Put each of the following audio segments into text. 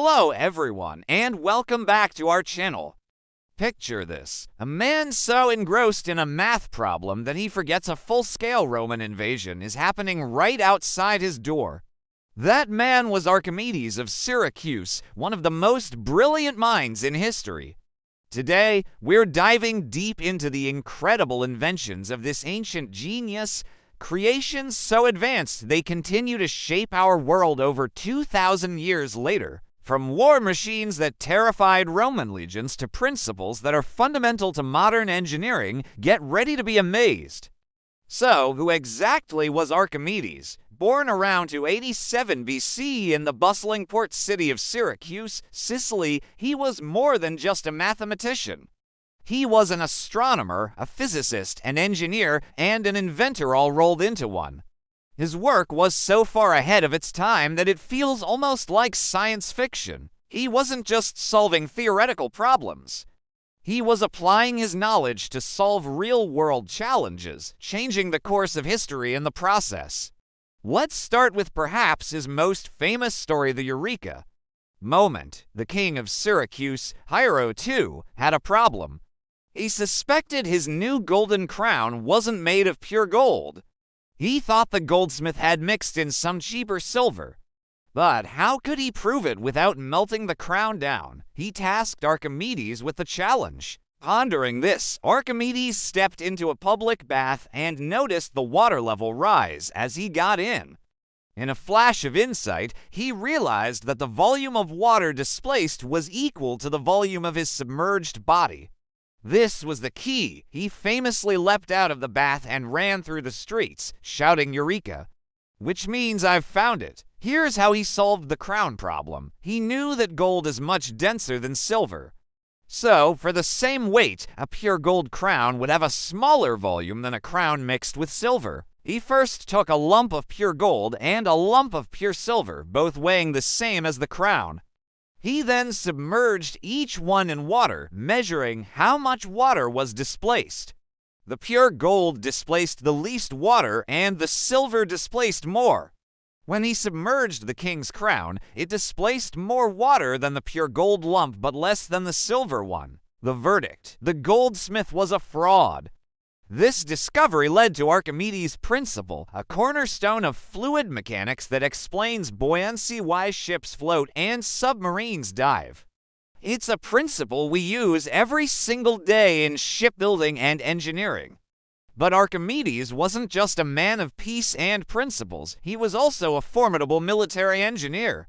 Hello everyone, and welcome back to our channel. Picture this: a man so engrossed in a math problem that he forgets a full-scale Roman invasion is happening right outside his door. That man was Archimedes of Syracuse, one of the most brilliant minds in history. Today, we're diving deep into the incredible inventions of this ancient genius, creations so advanced they continue to shape our world over 2,000 years later. From war machines that terrified Roman legions to principles that are fundamental to modern engineering, get ready to be amazed. So, who exactly was Archimedes? Born around 287 BC in the bustling port city of Syracuse, Sicily, he was more than just a mathematician. He was an astronomer, a physicist, an engineer, and an inventor all rolled into one. His work was so far ahead of its time that it feels almost like science fiction. He wasn't just solving theoretical problems. He was applying his knowledge to solve real-world challenges, changing the course of history in the process. Let's start with perhaps his most famous story, the Eureka moment. The king of Syracuse, Hiero II, had a problem. He suspected his new golden crown wasn't made of pure gold. He thought the goldsmith had mixed in some cheaper silver. But how could he prove it without melting the crown down? He tasked Archimedes with the challenge. Pondering this, Archimedes stepped into a public bath and noticed the water level rise as he got in. In a flash of insight, he realized that the volume of water displaced was equal to the volume of his submerged body. This was the key. He famously leapt out of the bath and ran through the streets, shouting Eureka, which means I've found it. Here's how he solved the crown problem. He knew that gold is much denser than silver. So, for the same weight, a pure gold crown would have a smaller volume than a crown mixed with silver. He first took a lump of pure gold and a lump of pure silver, both weighing the same as the crown. He then submerged each one in water, measuring how much water was displaced. The pure gold displaced the least water, and the silver displaced more. When he submerged the king's crown, it displaced more water than the pure gold lump, but less than the silver one. The verdict: the goldsmith was a fraud. This discovery led to Archimedes' principle, a cornerstone of fluid mechanics that explains buoyancy, why ships float, and submarines dive. It's a principle we use every single day in shipbuilding and engineering. But Archimedes wasn't just a man of peace and principles, he was also a formidable military engineer.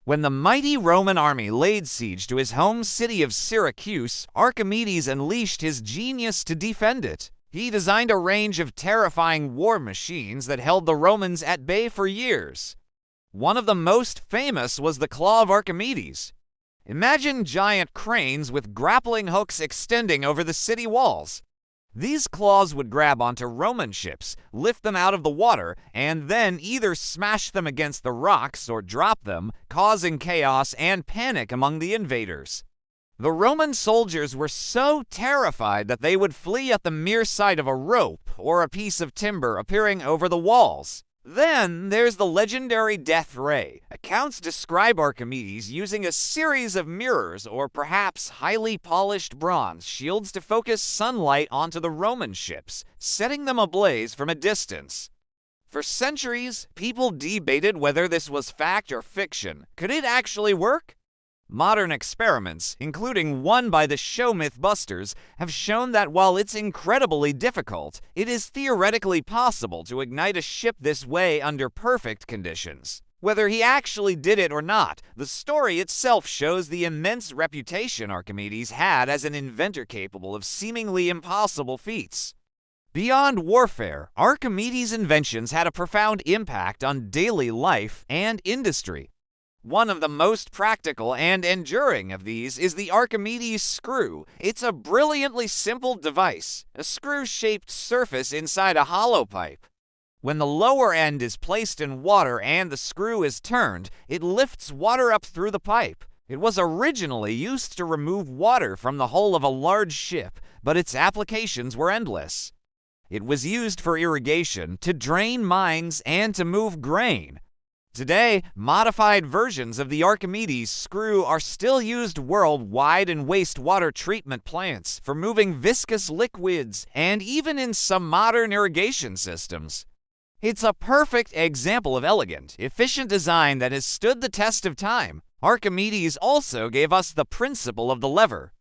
When the mighty Roman army laid siege to his home city of Syracuse, Archimedes unleashed his genius to defend it. He designed a range of terrifying war machines that held the Romans at bay for years. One of the most famous was the claw of Archimedes. Imagine giant cranes with grappling hooks extending over the city walls. These claws would grab onto Roman ships, lift them out of the water, and then either smash them against the rocks or drop them, causing chaos and panic among the invaders. The Roman soldiers were so terrified that they would flee at the mere sight of a rope or a piece of timber appearing over the walls. Then there's the legendary death ray. Accounts describe Archimedes using a series of mirrors or perhaps highly polished bronze shields to focus sunlight onto the Roman ships, setting them ablaze from a distance. For centuries, people debated whether this was fact or fiction. Could it actually work? Modern experiments, including one by the show Mythbusters, have shown that while it's incredibly difficult, it is theoretically possible to ignite a ship this way under perfect conditions. Whether he actually did it or not, the story itself shows the immense reputation Archimedes had as an inventor capable of seemingly impossible feats. Beyond warfare, Archimedes' inventions had a profound impact on daily life and industry. One of the most practical and enduring of these is the Archimedes screw. It's a brilliantly simple device, a screw-shaped surface inside a hollow pipe. When the lower end is placed in water and the screw is turned, it lifts water up through the pipe. It was originally used to remove water from the hull of a large ship, but its applications were endless. It was used for irrigation, to drain mines, and to move grain. Today, modified versions of the Archimedes screw are still used worldwide in wastewater treatment plants for moving viscous liquids and even in some modern irrigation systems. It's a perfect example of elegant, efficient design that has stood the test of time. Archimedes also gave us the principle of the lever.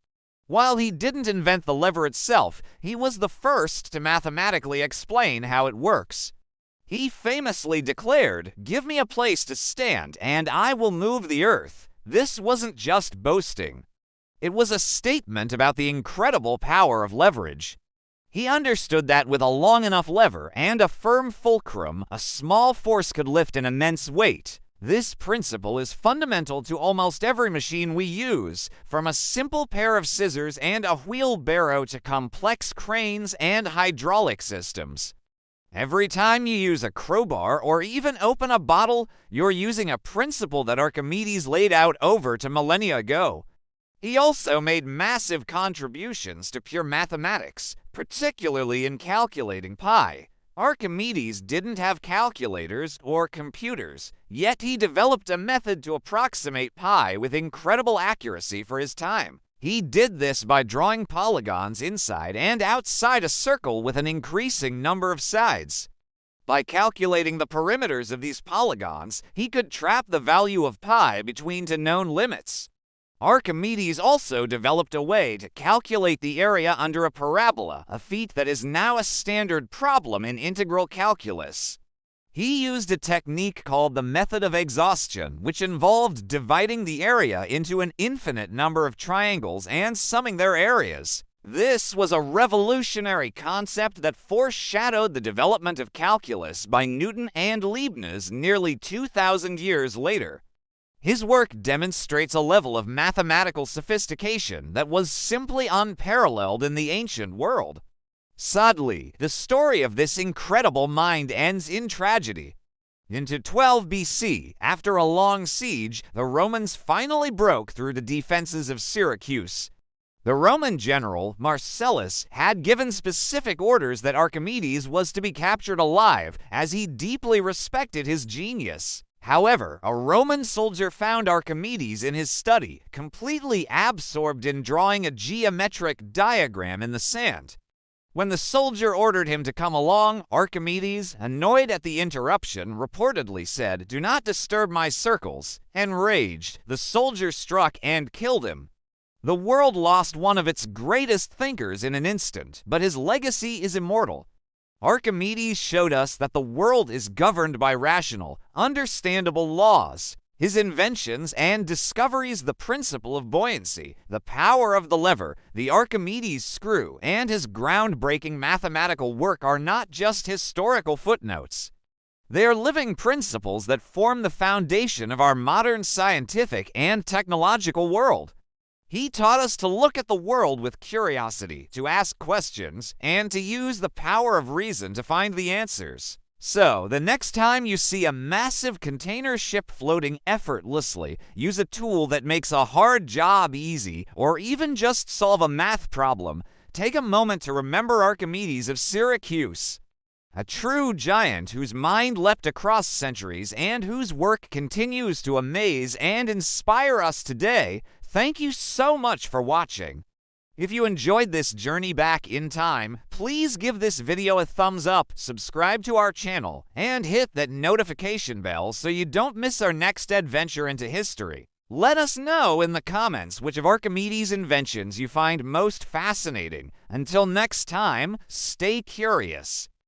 While he didn't invent the lever itself, he was the first to mathematically explain how it works. He famously declared, "Give me a place to stand, and I will move the earth." This wasn't just boasting. It was a statement about the incredible power of leverage. He understood that with a long enough lever and a firm fulcrum, a small force could lift an immense weight. This principle is fundamental to almost every machine we use, from a simple pair of scissors and a wheelbarrow to complex cranes and hydraulic systems. Every time you use a crowbar or even open a bottle, you're using a principle that Archimedes laid out over to millennia ago. He also made massive contributions to pure mathematics, particularly in calculating pi. Archimedes didn't have calculators or computers, yet he developed a method to approximate pi with incredible accuracy for his time. He did this by drawing polygons inside and outside a circle with an increasing number of sides. By calculating the perimeters of these polygons, he could trap the value of pi between two known limits. Archimedes also developed a way to calculate the area under a parabola, a feat that is now a standard problem in integral calculus. He used a technique called the method of exhaustion, which involved dividing the area into an infinite number of triangles and summing their areas. This was a revolutionary concept that foreshadowed the development of calculus by Newton and Leibniz nearly 2,000 years later. His work demonstrates a level of mathematical sophistication that was simply unparalleled in the ancient world. Sadly, the story of this incredible mind ends in tragedy. In 12 BC, after a long siege, the Romans finally broke through the defenses of Syracuse. The Roman general, Marcellus, had given specific orders that Archimedes was to be captured alive, as he deeply respected his genius. However, a Roman soldier found Archimedes in his study, completely absorbed in drawing a geometric diagram in the sand. When the soldier ordered him to come along, Archimedes, annoyed at the interruption, reportedly said, "Do not disturb my circles." Enraged, the soldier struck and killed him. The world lost one of its greatest thinkers in an instant, but his legacy is immortal. Archimedes showed us that the world is governed by rational, understandable laws. His inventions and discoveries, the principle of buoyancy, the power of the lever, the Archimedes screw, and his groundbreaking mathematical work are not just historical footnotes. They are living principles that form the foundation of our modern scientific and technological world. He taught us to look at the world with curiosity, to ask questions, and to use the power of reason to find the answers. So, the next time you see a massive container ship floating effortlessly, use a tool that makes a hard job easy, or even just solve a math problem, take a moment to remember Archimedes of Syracuse. A true giant whose mind leapt across centuries and whose work continues to amaze and inspire us today. Thank you so much for watching. If you enjoyed this journey back in time, please give this video a thumbs up, subscribe to our channel, and hit that notification bell so you don't miss our next adventure into history. Let us know in the comments which of Archimedes' inventions you find most fascinating. Until next time, stay curious.